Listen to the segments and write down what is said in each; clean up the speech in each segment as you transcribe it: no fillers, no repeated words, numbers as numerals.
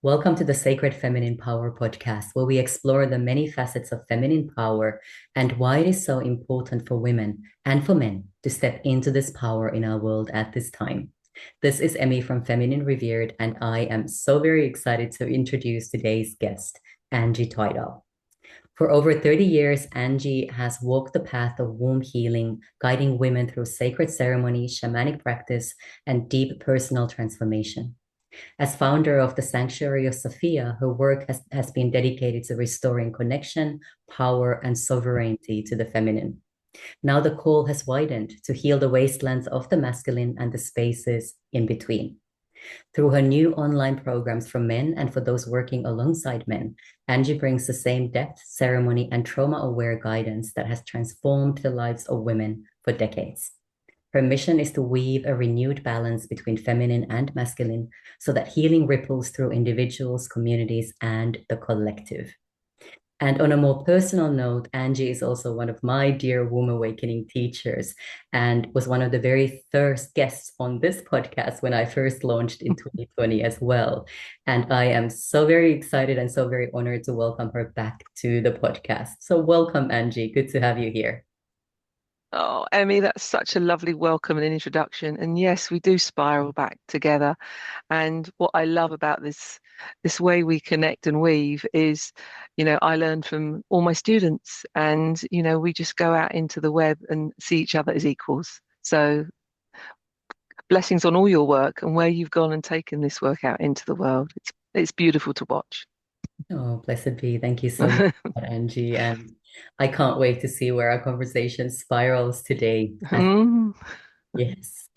Welcome to the Sacred Feminine Power podcast, where we explore the many facets of feminine power and why it is so important for women and for men to step into this power in our world at this time. This is Emmy from Feminine Revered, and I am so very excited to introduce today's guest, Angie Twydall. For over 30 years, Angie has walked the path of womb healing, guiding women through sacred ceremony, shamanic practice, and deep personal transformation. As founder of the Sanctuary of Sophia, her work has been dedicated to restoring connection, power, and sovereignty to the feminine. Now the call has widened to heal the wastelands of the masculine and the spaces in between. Through her new online programs for men and for those working alongside men, Angie brings the same depth, ceremony, and trauma aware guidance that has transformed the lives of women for decades. Her mission is to weave a renewed balance between feminine and masculine so that healing ripples through individuals, communities, and the collective. And on a more personal note, Angie is also one of my dear womb awakening teachers and was one of the very first guests on this podcast when I first launched in 2020 as well. And I am so very excited and so very honored to welcome her back to the podcast. So welcome, Angie. Good to have you here. Oh, Emmy, that's such a lovely welcome and an introduction. And yes, we do spiral back together. And what I love about this way we connect and weave is, I learn from all my students and, we just go out into the web and see each other as equals. So blessings on all your work and where you've gone and taken this work out into the world. It's beautiful to watch. Oh, blessed be. Thank you so much, Angie. And I can't wait to see where our conversation spirals today. Mm. Yes.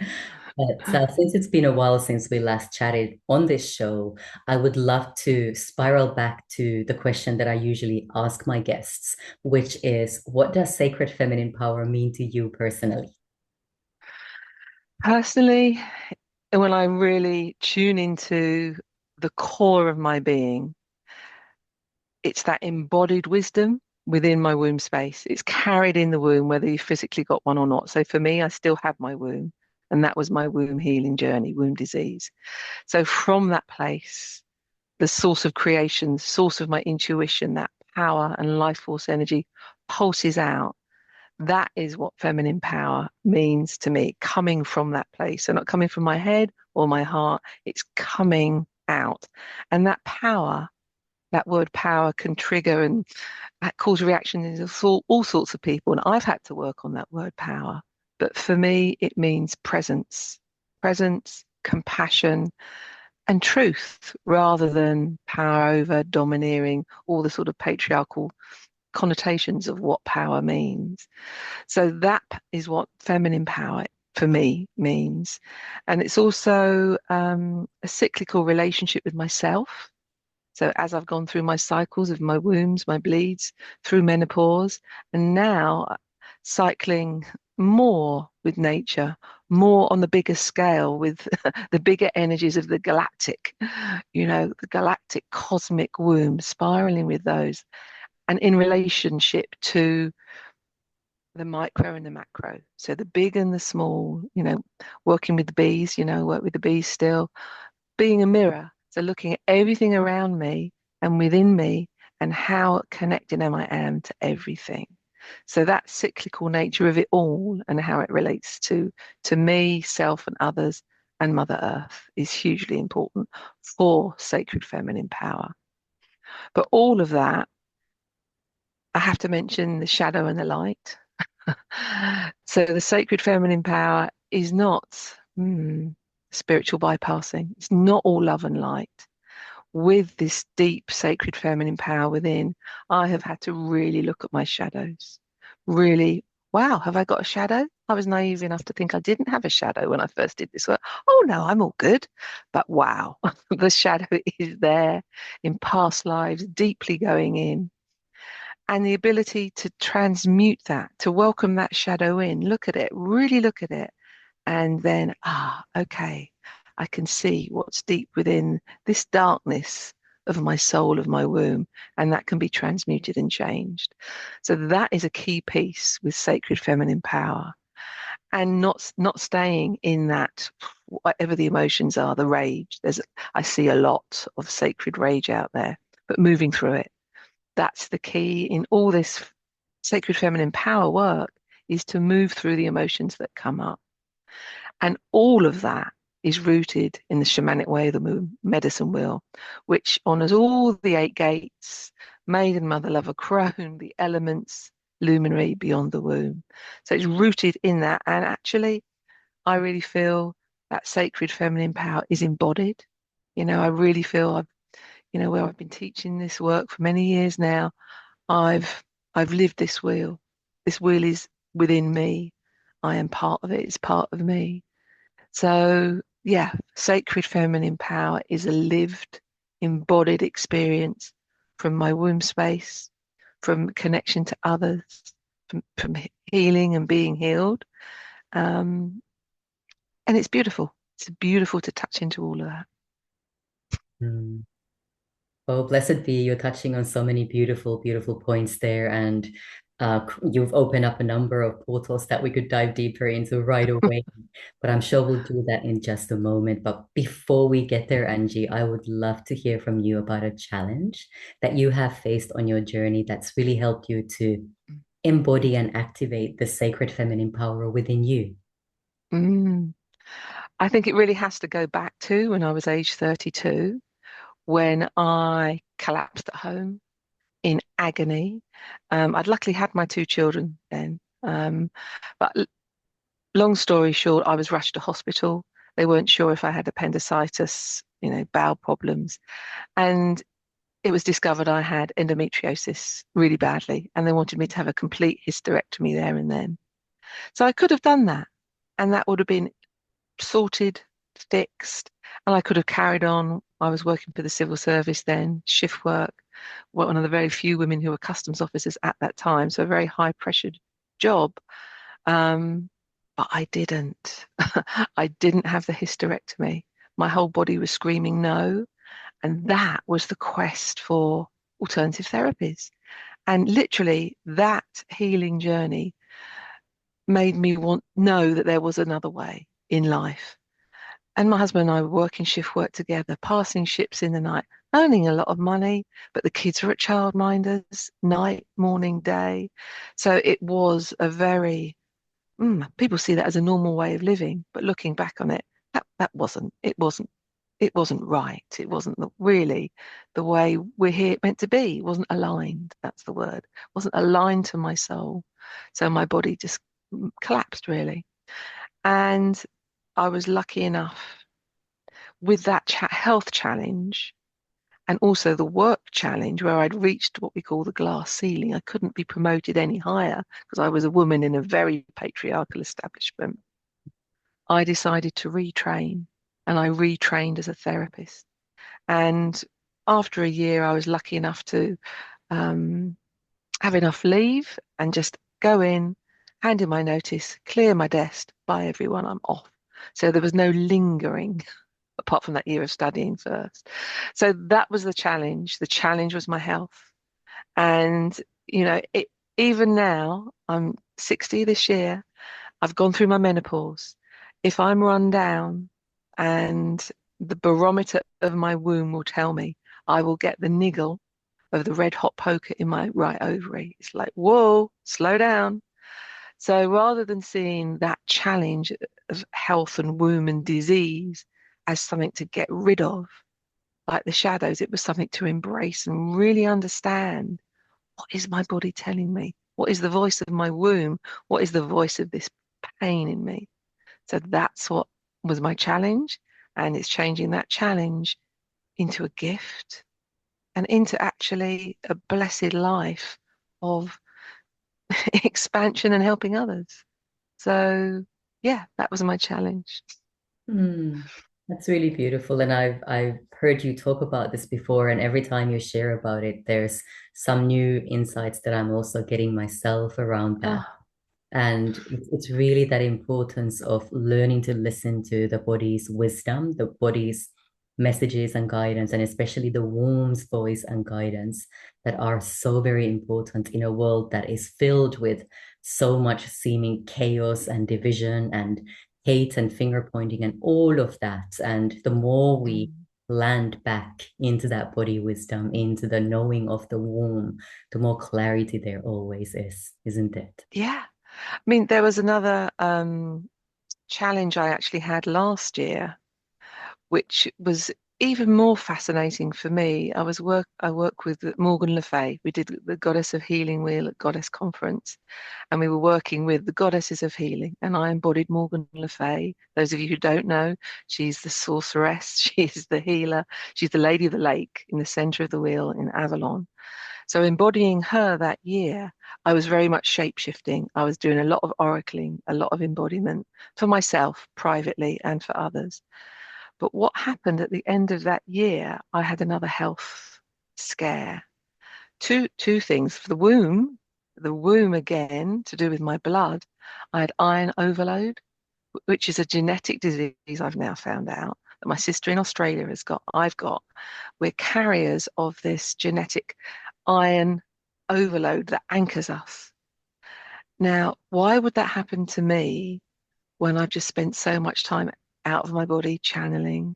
But since it's been a while since we last chatted on this show, I would love to spiral back to the question that I usually ask my guests, which is, what does sacred feminine power mean to you personally? Personally, when I really tune into the core of my being, it's that embodied wisdom within my womb space. It's carried in the womb, whether you physically got one or not. So for me, I still have my womb, and that was my womb healing journey, womb disease. So from that place, the source of creation, the source of my intuition, that power and life force energy pulses out. That is what feminine power means to me, coming from that place. So not coming from my head or my heart, it's coming out. And that power, that word power can trigger and cause reactions in all sorts of people. And I've had to work on that word power. But for me, it means presence, compassion, and truth rather than power over, domineering, all the sort of patriarchal connotations of what power means. So that is what feminine power for me means. And it's also a cyclical relationship with myself. So as I've gone through my cycles of my wombs, my bleeds, through menopause, and now cycling more with nature, more on the bigger scale with the bigger energies of the galactic, the galactic cosmic womb, spiraling with those, and in relationship to the micro and the macro. So the big and the small, working with the bees, work with the bees still, being a mirror. So looking at everything around me and within me and how connected I am to everything. So that cyclical nature of it all and how it relates to me, self and others and Mother Earth is hugely important for sacred feminine power. But all of that, I have to mention the shadow and the light. So the sacred feminine power is not spiritual bypassing. It's not all love and light. With this deep sacred feminine power within, I have had to really look at my shadows. Really, wow, have I got a shadow? I was naive enough to think I didn't have a shadow when I first did this work. Oh no, I'm all good. But wow, the shadow is there in past lives, deeply going in. And the ability to transmute that, to welcome that shadow in, look at it, really look at it, and then, okay, I can see what's deep within this darkness of my soul, of my womb, and that can be transmuted and changed. So that is a key piece with sacred feminine power, and not staying in that whatever the emotions are, the rage. I see a lot of sacred rage out there, but moving through it. That's the key in all this sacred feminine power work, is to move through the emotions that come up. And all of that is rooted in the shamanic way of the medicine wheel, which honors all the eight gates, maiden, mother, lover, crone, the elements, luminary beyond the womb. So it's rooted in that. And actually, I really feel that sacred feminine power is embodied. I really feel where I've been teaching this work for many years now, I've lived this wheel. This wheel is within me. I am part of it. It's part of me. So yeah, sacred feminine power is a lived, embodied experience from my womb space, from connection to others, from healing and being healed. And it's beautiful. It's beautiful to touch into all of that. Mm. Oh, blessed be, you're touching on so many beautiful, beautiful points there. And you've opened up a number of portals that we could dive deeper into right away. But I'm sure we'll do that in just a moment. But before we get there, Angie, I would love to hear from you about a challenge that you have faced on your journey that's really helped you to embody and activate the sacred feminine power within you. Mm. I think it really has to go back to when I was age 32, when I collapsed at home in agony. I'd luckily had my two children then. But long story short, I was rushed to hospital. They weren't sure if I had appendicitis, bowel problems. And it was discovered I had endometriosis really badly. And they wanted me to have a complete hysterectomy there and then. So I could have done that. And that would have been sorted, fixed, and I could have carried on. I was working for the civil service then, shift work, one of the very few women who were customs officers at that time, so a very high pressured job. Um, but I didn't. I didn't have the hysterectomy. My whole body was screaming no. And that was the quest for alternative therapies. And literally that healing journey made me know that there was another way in life. And my husband and I were working shift work together, passing ships in the night, earning a lot of money, but the kids were at childminders, night, morning, day. So it was a very, people see that as a normal way of living, but looking back on it, it wasn't right. It wasn't really the way we're here meant to be. It wasn't aligned. That's the word. It wasn't aligned to my soul. So my body just collapsed really. And I was lucky enough with that health challenge and also the work challenge where I'd reached what we call the glass ceiling. I couldn't be promoted any higher because I was a woman in a very patriarchal establishment. I decided to retrain, and I retrained as a therapist. And after a year, I was lucky enough to have enough leave and just go in, hand in my notice, clear my desk, bye everyone, I'm off. So there was no lingering apart from that year of studying first. So that was the challenge. The challenge was my health. And, even now, I'm 60 this year, I've gone through my menopause. If I'm run down and the barometer of my womb will tell me, I will get the niggle of the red hot poker in my right ovary. It's like, whoa, slow down. So rather than seeing that challenge of health and womb and disease as something to get rid of, like the shadows, it was something to embrace and really understand, what is my body telling me? What is the voice of my womb? What is the voice of this pain in me? So that's what was my challenge. And it's changing that challenge into a gift and into actually a blessed life of expansion and helping others. So yeah, that was my challenge. Hmm. That's really beautiful. And I've heard you talk about this before, and every time you share about it, there's some new insights that I'm also getting myself around that. Oh, And it's really that importance of learning to listen to the body's wisdom, the body's messages and guidance, and especially the womb's voice and guidance that are so very important in a world that is filled with so much seeming chaos and division and hate and finger pointing and all of that. And the more we Mm. land back into that body wisdom, into the knowing of the womb, the more clarity there always is, isn't it? Yeah. I mean, there was another challenge I actually had last year, which was even more fascinating for me. I work with Morgan Le Fay. We did the Goddess of Healing Wheel at Goddess Conference, and we were working with the goddesses of healing. And I embodied Morgan Le Fay. Those of you who don't know, she's the sorceress, she's the healer, she's the Lady of the Lake in the center of the wheel in Avalon. So embodying her that year, I was very much shape shifting. I was doing a lot of oracling, a lot of embodiment for myself privately and for others. But what happened at the end of that year, I had another health scare. Two things. For the womb again, to do with my blood, I had iron overload, which is a genetic disease I've now found out that my sister in Australia has got. I've got. We're carriers of this genetic iron overload that anchors us. Now, why would that happen to me when I've just spent so much time out of my body channeling,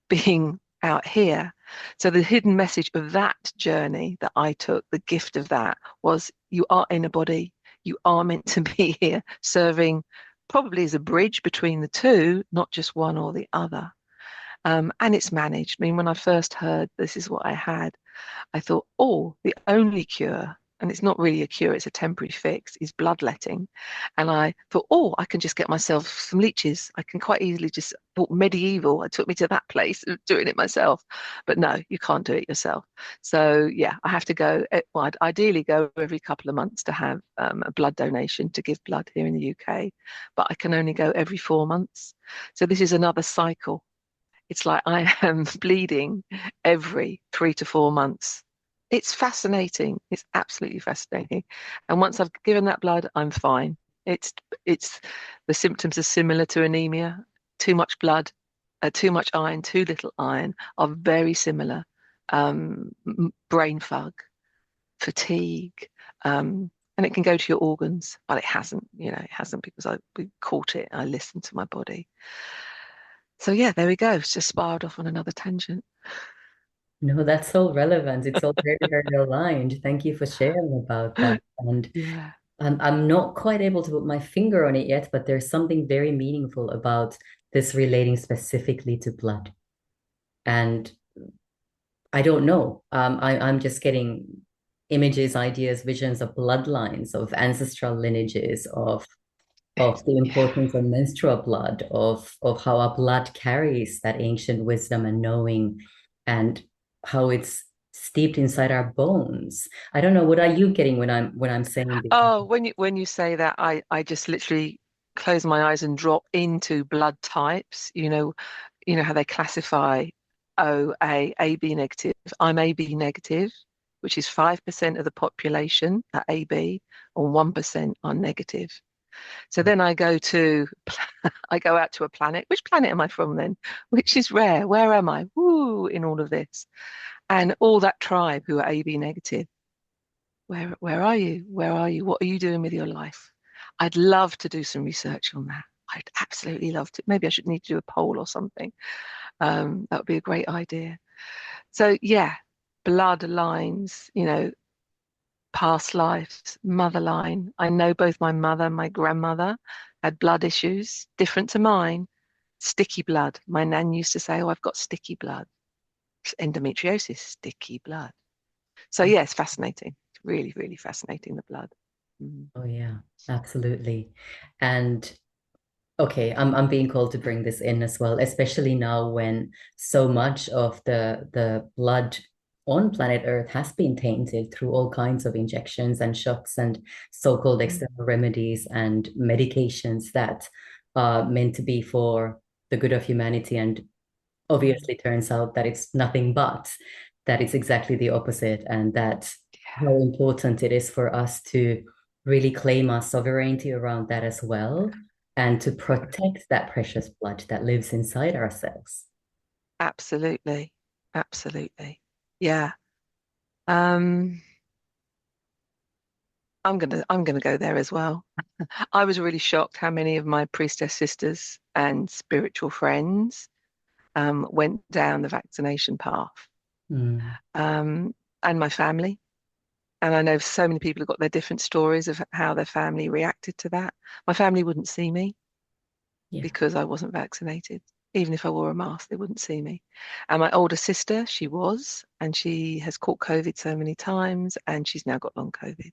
being out here? So the hidden message of that journey that I took, the gift of that, was you are in a body. You are meant to be here serving probably as a bridge between the two, not just one or the other. And it's managed. I mean, when I first heard this is what I had, I thought, oh, the only cure, and it's not really a cure, it's a temporary fix, is bloodletting. And I thought, oh, I can just get myself some leeches. I can quite easily just thought medieval. It took me to that place of doing it myself. But no, you can't do it yourself. So yeah, I have to go, well, I'd ideally go every couple of months to have a blood donation to give blood here in the UK. But I can only go every 4 months. So this is another cycle. It's like I am bleeding every 3 to 4 months. It's fascinating. It's absolutely fascinating. And once I've given that blood, I'm fine. It's the symptoms are similar to anemia. Too much blood, too much iron, too little iron are very similar. Brain fog, fatigue, and it can go to your organs, but it hasn't. It hasn't because we caught it. I listened to my body. So yeah, there we go. It's just spiraled off on another tangent. No, that's so relevant. It's all very, very aligned. Thank you for sharing about that. And Yeah. I'm not quite able to put my finger on it yet, but there's something very meaningful about this relating specifically to blood. And I don't know. I'm just getting images, ideas, visions of bloodlines, of ancestral lineages, of the Yeah. importance of menstrual blood, of how our blood carries that ancient wisdom and knowing, and how it's steeped inside our bones. I don't know, what are you getting when I'm saying this? Oh, when you say that, I just literally close my eyes and drop into blood types. You know how they classify O, A, B negative. I'm AB negative, which is 5% of the population are AB, and 1% are negative. So then I go out to a planet. Which planet am I from then? Which is rare? Where am I? Woo, in all of this. And all that tribe who are AB negative. Where are you? Where are you? What are you doing with your life? I'd love to do some research on that. I'd absolutely love to. Maybe I should need to do a poll or something. That would be a great idea. So yeah, blood lines, past lives, mother line. I know both my mother and my grandmother had blood issues, different to mine. Sticky blood. My nan used to say, "Oh, I've got sticky blood." Endometriosis, sticky blood. So yeah, it's fascinating. It's really, really fascinating, the blood. Mm. Oh yeah, absolutely. And okay, I'm being called to bring this in as well, especially now when so much of the blood on planet Earth has been tainted through all kinds of injections and shots and so-called Mm. external remedies and medications that are meant to be for the good of humanity. And Mm. obviously turns out that it's nothing but that it's exactly the opposite, and that Yeah, how important it is for us to really claim our sovereignty around that as well, and to protect that precious blood that lives inside ourselves. absolutely. Absolutely. Yeah. Um, I'm gonna go there as well. I was really shocked how many of my priestess sisters and spiritual friends went down the vaccination path, Mm, um, and my family. And I know so many people have got their different stories of how their family reacted to that. My family wouldn't see me yeah. because I wasn't vaccinated. Even if I wore a mask, they wouldn't see me. And my older sister, she was, and she has caught COVID so many times, and she's now got long COVID.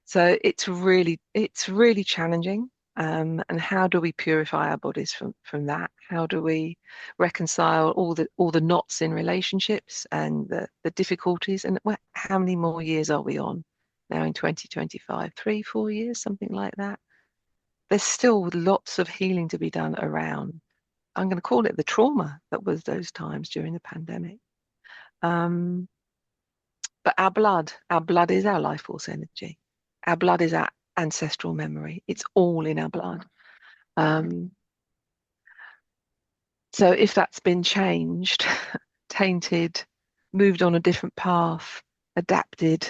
So it's really challenging. And how do we purify our bodies from that? How do we reconcile all the knots in relationships and the difficulties? And how many more years are we on now in 2025? 3, 4 years, something like that. There's still lots of healing to be done around. I'm going to call it the trauma that was those times during the pandemic. Um, but our blood is our life force energy. Our blood is our ancestral memory. It's all in our blood. Um, so if that's been changed, tainted, moved on a different path, adapted,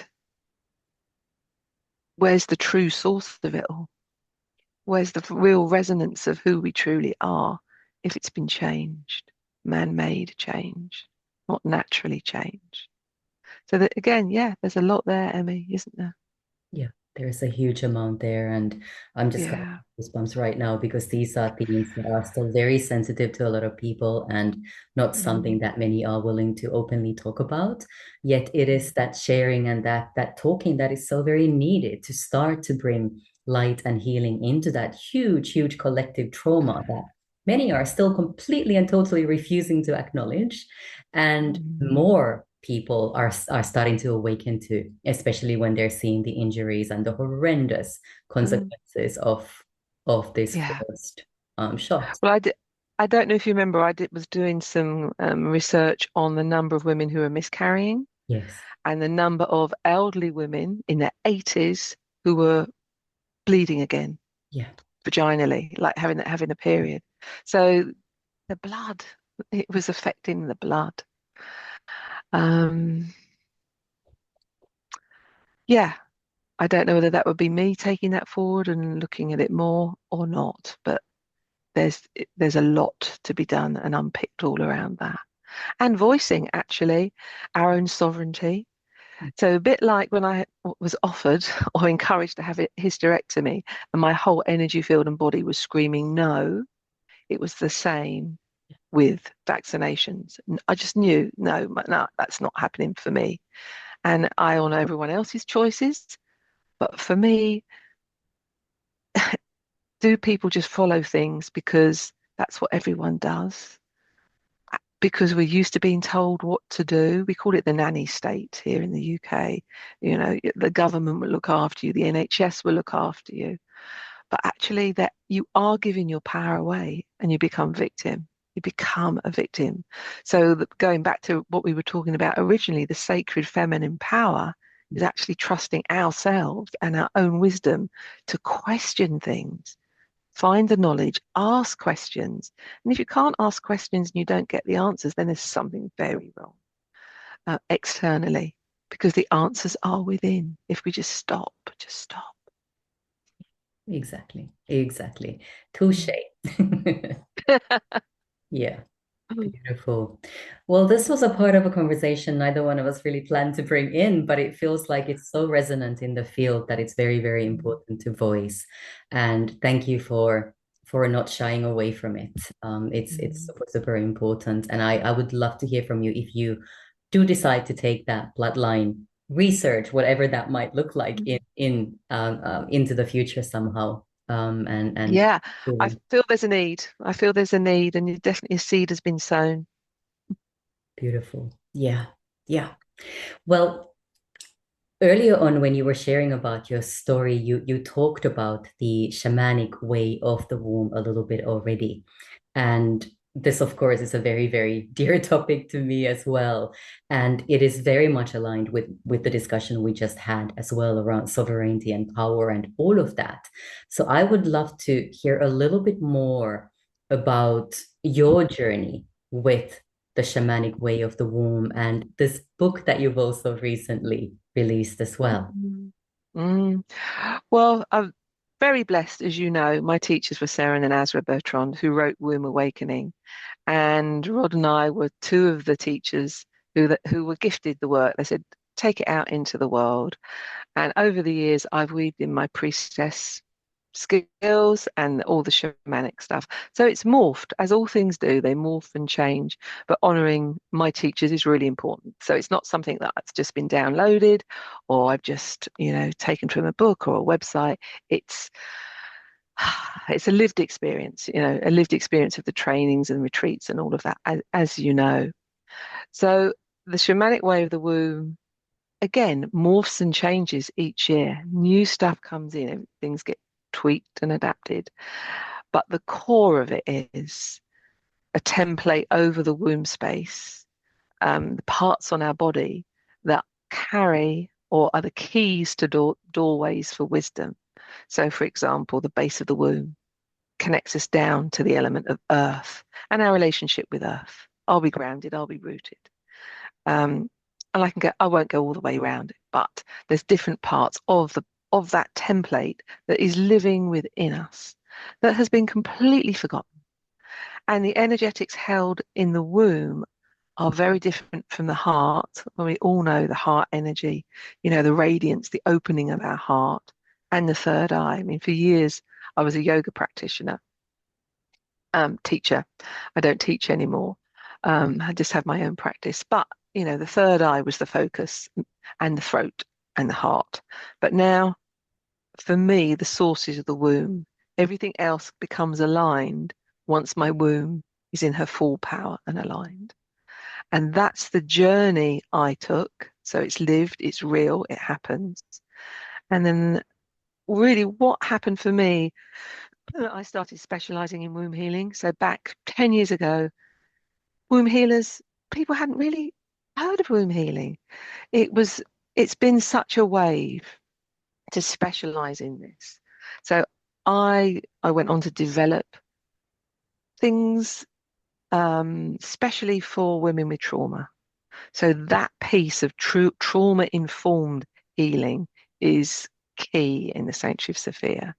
where's the true source of it all? Where's the real resonance of who we truly are if it's been changed, man-made change, not naturally changed? So that again, yeah, there's a lot there, Emmy, isn't there? Yeah, there's a huge amount there, and I'm just getting Yeah. goosebumps right now because these are themes that are still very sensitive to a lot of people and not something Mm, that many are willing to openly talk about. Yet it is that sharing and that talking that is so very needed to start to bring light and healing into that huge, huge collective trauma that many are still completely and totally refusing to acknowledge, and mm, more people are starting to awaken to, especially when they're seeing the injuries and the horrendous mm. consequences of this Yeah. first shot. Well, I don't know if you remember, was doing some research on the number of women who are miscarrying Yes. and the number of elderly women in their 80s who were bleeding again Yeah. vaginally, like having a period. So the blood, it was affecting the blood. Um, yeah, I don't know whether that would be me taking that forward and looking at it more or not, but there's there's a lot to be done and unpicked all around that. And voicing actually our own sovereignty. So a bit like when I was offered or encouraged to have a hysterectomy and my whole energy field and body was screaming no, it was the same with vaccinations. I just knew, no, no, that's not happening for me. And I honor everyone else's choices. But for me, do people just follow things because that's what everyone does? Because we're used to being told what to do. We call it the nanny state here in the UK. You know, the government will look after you, the NHS will look after you. But actually, that you are giving your power away and you become victim. You become a victim. So going back to what we were talking about originally, the sacred feminine power is actually trusting ourselves and our own wisdom to question things, find the knowledge, ask questions. And if you can't ask questions and you don't get the answers, then there's something very wrong externally because the answers are within. If we just stop, just stop. Exactly. Exactly. Touche. Yeah. Beautiful. Well, this was a part of a conversation neither one of us really planned to bring in, but it feels like it's so resonant in the field that it's very, very important to voice. And thank you for not shying away from it. It's Mm. super, super important. And I would love to hear from you if you do decide to take that bloodline research, whatever that might look like into the future somehow. And Yeah, I feel there's a need. I feel there's a need, and definitely a seed has been sown. beautiful. Yeah. Yeah. Well, earlier on, when you were sharing about your story, you talked about the shamanic way of the womb a little bit already. And this, of course, is a very, very dear topic to me as well. And it is very much aligned with the discussion we just had as well around sovereignty and power and all of that. So I would love to hear a little bit more about your journey with the shamanic way of the womb and this book that you've also recently released as well. Mm. Mm. Well, I'm very blessed, as you know. My teachers were Sarah and Azra Bertrand, who wrote Womb Awakening, and Rod and I were two of the teachers who were gifted the work. They said, take it out into the world. And over the years, I've weaved in my priestess skills and all the shamanic stuff. So it's morphed, as all things do, they morph and change. But honoring my teachers is really important. So it's not something that's just been downloaded or I've just, taken from a book or a website. It's it's a lived experience, a lived experience of the trainings and retreats and all of that, as you know. So the shamanic way of the womb again morphs and changes each year. New stuff comes in, things get tweaked and adapted. But the core of it is a template over the womb space, the parts on our body that carry or are the keys to doorways for wisdom. So, for example, the base of the womb connects us down to the element of earth and our relationship with earth. I'll be grounded, I'll be rooted. Um, and I won't go all the way around it, but there's different parts of that template that is living within us that has been completely forgotten. And the energetics held in the womb are very different from the heart. Well, we all know the heart energy, the radiance, the opening of our heart, and the third eye. I mean, for years, I was a yoga practitioner, teacher. I don't teach anymore. I just have my own practice. But, the third eye was the focus and the throat and the heart. But now, for me, the source is the womb. Everything else becomes aligned once my womb is in her full power and aligned. And that's the journey I took. So it's lived, it's real, it happens. And then, really, what happened for me, I started specializing in womb healing. So back 10 years ago, womb healers, people hadn't really heard of womb healing. It's been such a wave to specialize in this. So I went on to develop things, especially for women with trauma. So that piece of true trauma-informed healing is key in the Sanctuary of Sophia.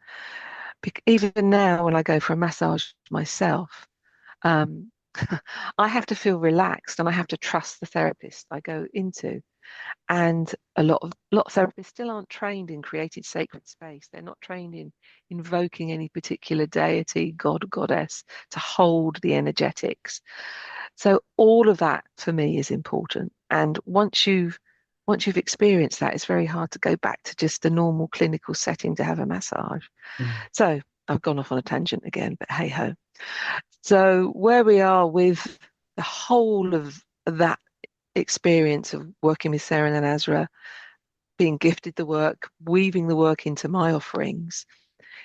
Even now, when I go for a massage myself, um, I have to feel relaxed and I have to trust the therapist I go into. And a lot of therapists still aren't trained in creating sacred space. They're not trained in invoking any particular deity, god, goddess, to hold the energetics. So all of that for me is important. And once you've experienced that, it's very hard to go back to just a normal clinical setting to have a massage. Mm. So I've gone off on a tangent again, but hey ho. So where we are with the whole of that experience of working with Sarah and Azra, being gifted the work, weaving the work into my offerings,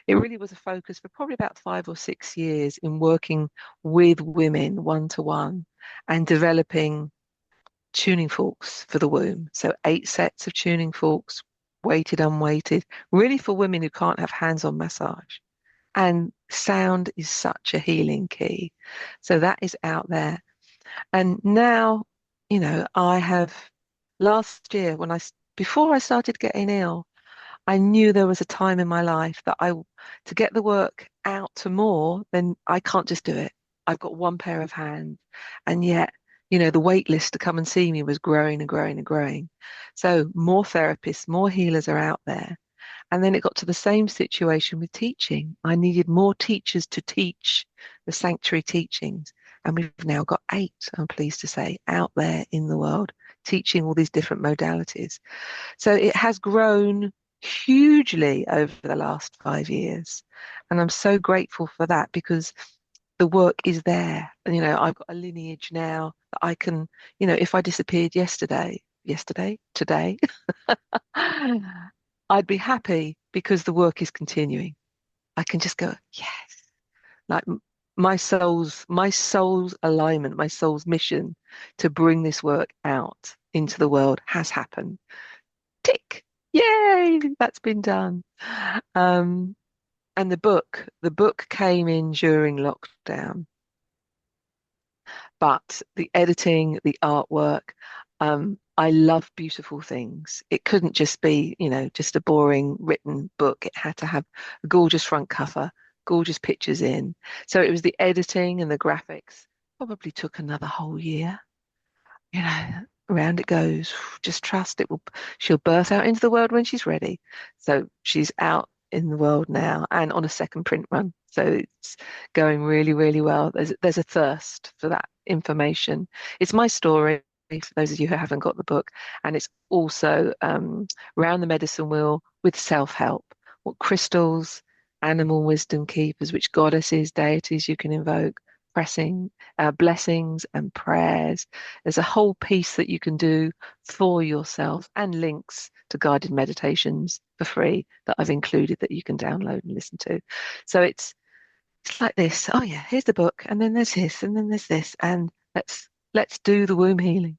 it really was a focus for probably about 5 or 6 years in working with women one to one and developing tuning forks for the womb. So 8 sets of tuning forks, weighted, unweighted, really for women who can't have hands-on massage. And sound is such a healing key. So that is out there. And now, I have last year before I started getting ill, I knew there was a time in my life that to get the work out to more, then I can't just do it. I've got one pair of hands. And yet, the wait list to come and see me was growing and growing and growing. So more therapists, more healers are out there. And then it got to the same situation with teaching. I needed more teachers to teach the sanctuary teachings. And we've now got 8, I'm pleased to say, out there in the world teaching all these different modalities. So it has grown hugely over the last 5 years. And I'm so grateful for that because the work is there. And, I've got a lineage now that I can, if I disappeared today, I'd be happy because the work is continuing. I can just go, yes. Like my soul's alignment, my soul's mission to bring this work out into the world has happened. Tick. Yay, that's been done. Um, and the book came in during lockdown, but the editing, the artwork, I love beautiful things. It couldn't just be, just a boring written book. It had to have a gorgeous front cover, gorgeous pictures in. So it was the editing and the graphics. Probably took another whole year. You know, around it goes. Just trust it will, she'll birth out into the world when she's ready. So she's out in the world now and on a second print run. So it's going really, really well. There's a thirst for that information. It's my story for those of you who haven't got the book, and it's also around the medicine wheel with self-help, what crystals, animal wisdom keepers, which goddesses, deities you can invoke, pressing blessings and prayers. There's a whole piece that you can do for yourself and links to guided meditations for free that I've included that you can download and listen to. So it's like this. Oh yeah, here's the book, and then there's this, and then there's this, and let's do the womb healing.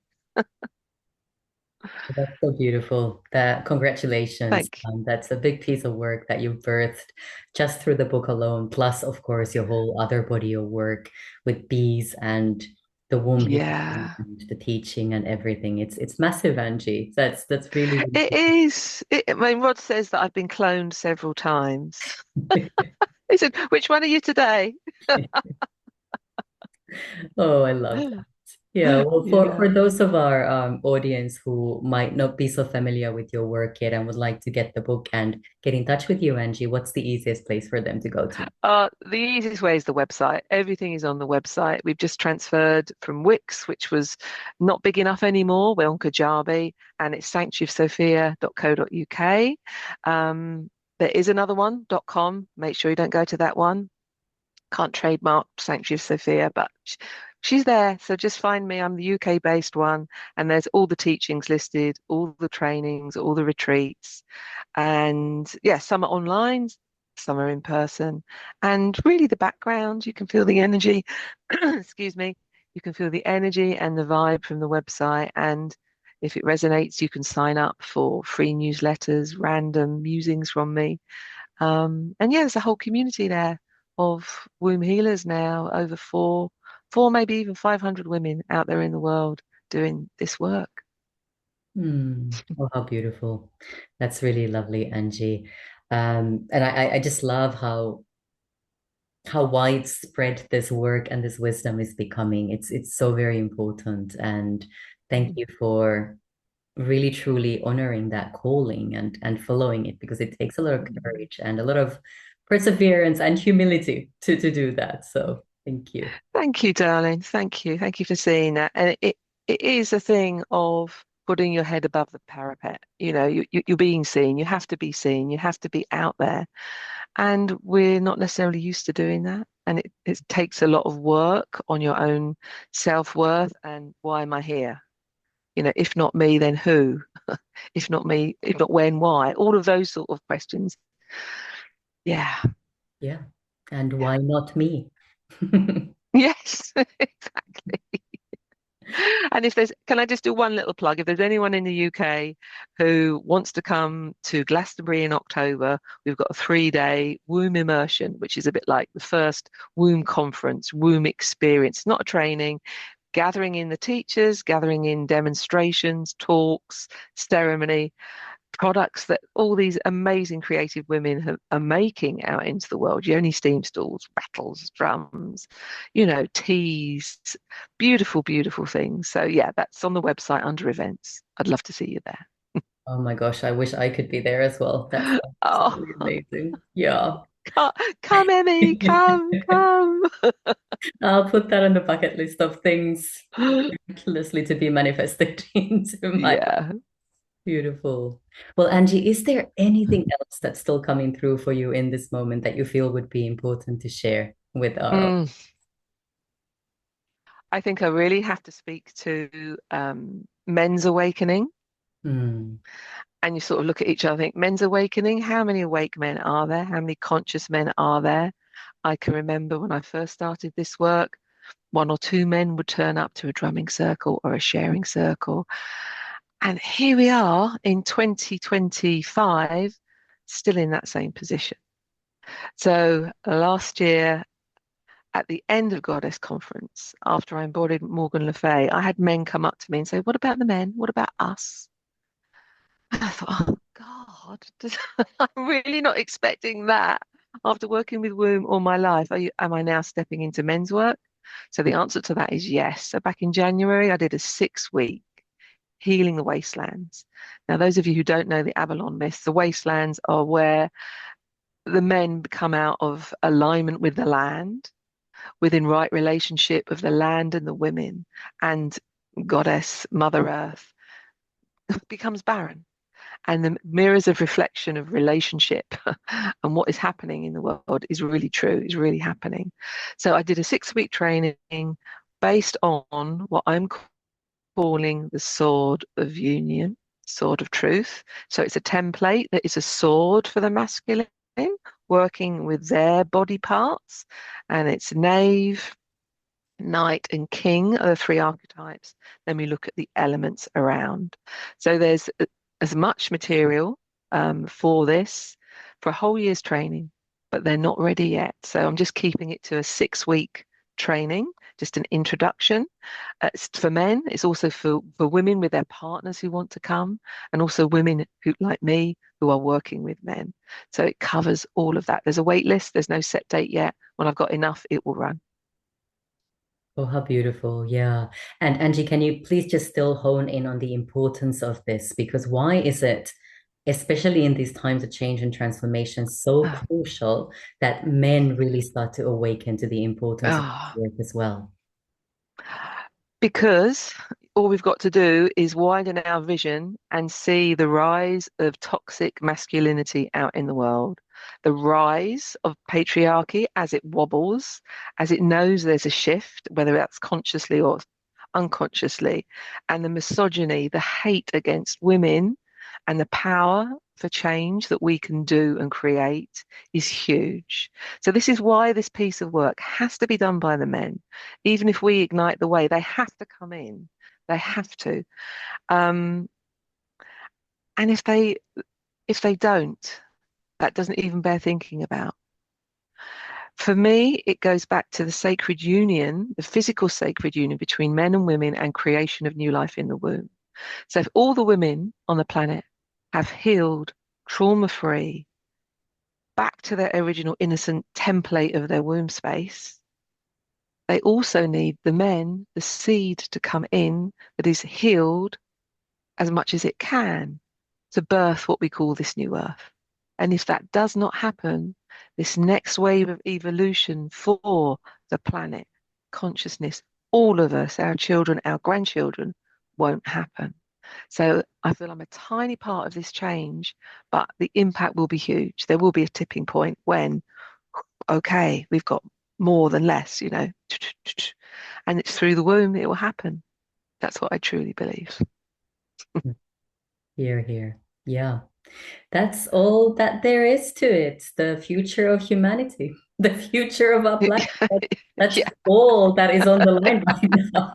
That's so beautiful. That congratulations. Thank That's a big piece of work that you've birthed just through the book alone. Plus, of course, your whole other body of work with bees and the womb you. healing Yeah, and the teaching and everything. It's massive, Angie. That's really, it is. I mean, Rod says that I've been cloned several times. really He said, "Which one are you today?" Oh, I love that. Yeah, well, for Yeah. those of our audience who might not be so familiar with your work yet and would like to get the book and get in touch with you, Angie, what's the easiest place for them to go to? The easiest way is the website. Everything is on the website. We've just transferred from Wix, which was not big enough anymore. We're on Kajabi, and it's sanctuaryofsophia.co.uk. There is another one, .com. Make sure you don't go to that one. Can't trademark Sanctuary of Sophia, but she's there. So just find me. I'm the UK based one, and there's all the teachings listed, all the trainings, all the retreats. And yeah, some are online, some are in person. And really, the background, you can feel the energy. Excuse me. You can feel the energy and the vibe from the website. And if it resonates, you can sign up for free newsletters, random musings from me. And yeah, there's a whole community there of womb healers now, over four, maybe even 500 women out there in the world doing this work. Oh, how beautiful. That's really lovely, Angie. And I just love how widespread this work and this wisdom is becoming. It's so very important. And thank Mm. you for really truly honoring that calling and following it because it takes a lot of Mm. courage and a lot of perseverance and humility to do that. So thank you. Thank you, darling. Thank you. Thank you for seeing that. And it is a thing of putting your head above the parapet. You're being seen. You have to be seen. You have to be out there. And we're not necessarily used to doing that. And it takes a lot of work on your own self-worth and why am I here? If not me, then who? If not me, if not when, why? All of those sort of questions. Yeah. Yeah. And why not me? Yes, exactly. And can I just do one little plug? If there's anyone in the UK who wants to come to Glastonbury in October, we've got a 3-day womb immersion, which is a bit like the first womb conference, womb experience, not a training, gathering in the teachers, gathering in demonstrations, talks, ceremony, products that all these amazing creative women are making out into the world. Yoni steam stools, rattles, drums, teas, beautiful, beautiful things. So yeah, that's on the website under events. I'd love to see you there. Oh my gosh, I wish I could be there as well. That sounds Oh, really amazing. Yeah. come, come, Emmy, come, come. I'll put that on the bucket list of things miraculously to be manifested into my Yeah. beautiful. Well, Angie, is there anything else that's still coming through for you in this moment that you feel would be important to share with our Mm, I think I really have to speak to men's awakening. Mm, And you sort of look at each other and think, men's awakening, how many awake men are there? How many conscious men are there? I can remember when I first started this work, one or two men would turn up to a drumming circle or a sharing circle. And here we are in 2025, still in that same position. So last year, at the end of Goddess Conference, after I embodied Morgan Le Fay, I had men come up to me and say, "What about the men? What about us?" And I thought, oh God, I'm really not expecting that after working with womb all my life. Am I now stepping into men's work? So the answer to that is yes. So back in January, I did a 6 week healing the wastelands. Now, those of you who don't know the Avalon myth, the wastelands are where the men come out of alignment with the land, within right relationship of the land and the women, and Goddess, Mother Earth becomes barren. And the mirrors of reflection of relationship and what is happening in the world is really true, is really happening. So I did a 6 week training based on what I'm calling the sword of union, sword of truth. So it's a template that is a sword for the masculine, working with their body parts, and it's knave, knight, and king are the three archetypes. Then we look at the elements around. So there's as much material for this for a whole year's training, but they're not ready yet. So I'm just keeping it to a 6 week training, just an introduction. It's for men. It's also for women with their partners who want to come, and also women who, like me, who are working with men. So it covers all of that. There's a wait list. There's no set date yet. When I've got enough, it will run. Oh, how beautiful. Yeah. And Angie, can you please just still hone in on the importance of this? Because why is it, especially in these times of change and transformation, so Oh, crucial that men really start to awaken to the importance of this oh. work as well? Because all we've got to do is widen our vision and see the rise of toxic masculinity out in the world, the rise of patriarchy as it wobbles, as it knows there's a shift, whether that's consciously or unconsciously, and the misogyny, the hate against women, and the power for change that we can do and create is huge. So, this is why this piece of work has to be done by the men. Even if we ignite the way, they have to come in. They have to. Um, and if they don't, that doesn't even bear thinking about. For me, it goes back to the sacred union, the physical sacred union between men and women and creation of new life in the womb. So if all the women on the planet have healed trauma-free back to their original innocent template of their womb space, they also need the men, the seed to come in that is healed as much as it can to birth what we call this new earth. And if that does not happen, this next wave of evolution for the planet, consciousness, all of us, our children, our grandchildren, won't happen. So I feel I'm a tiny part of this change, but the impact will be huge. There will be a tipping point when, okay, we've got more than less, and it's through the womb it will happen. That's what I truly believe. Here, here. Yeah. That's all that there is to it. The future of humanity, the future of our planet. That's Yeah. all that is on the line right now.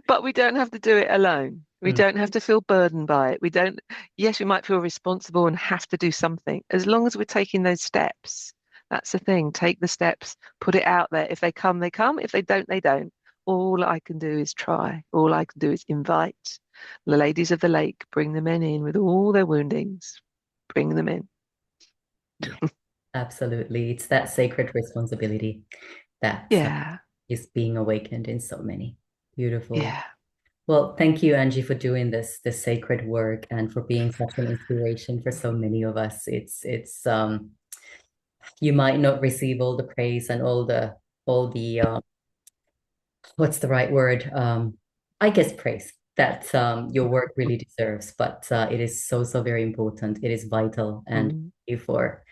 But we don't have to do it alone. We Mm. don't have to feel burdened by it. We don't, yes, we might feel responsible and have to do something. As long as we're taking those steps, that's the thing. Take the steps, put it out there. If they come, they come. If they don't, they don't. All I can do is try. All I can do is invite the ladies of the lake, bring the men in with all their woundings, bring them in. Yeah, absolutely. It's that sacred responsibility that Yeah, is being awakened in so many. Beautiful. yeah. Well, thank you, Angie, for doing this sacred work and for being such an inspiration for so many of us. It's you might not receive all the praise and all the what's the right word? I guess praise that your work really deserves, but it is so, so very important. It is vital. And thank Mm. you for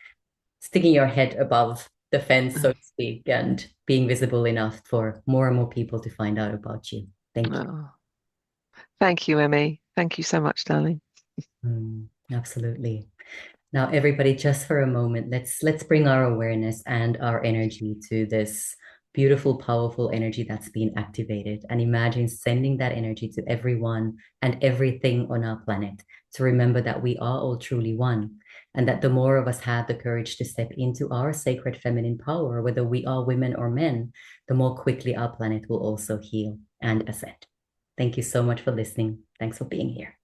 sticking your head above the fence, so to speak, and being visible enough for more and more people to find out about you. Thank you. Oh, thank you, Emmy. Thank you so much, darling. Absolutely. Now, everybody, just for a moment, let's bring our awareness and our energy to this beautiful, powerful energy that's been activated, and imagine sending that energy to everyone and everything on our planet to remember that we are all truly one. and that the more of us have the courage to step into our sacred feminine power, whether we are women or men, the more quickly our planet will also heal and ascend. Thank you so much for listening. Thanks for being here.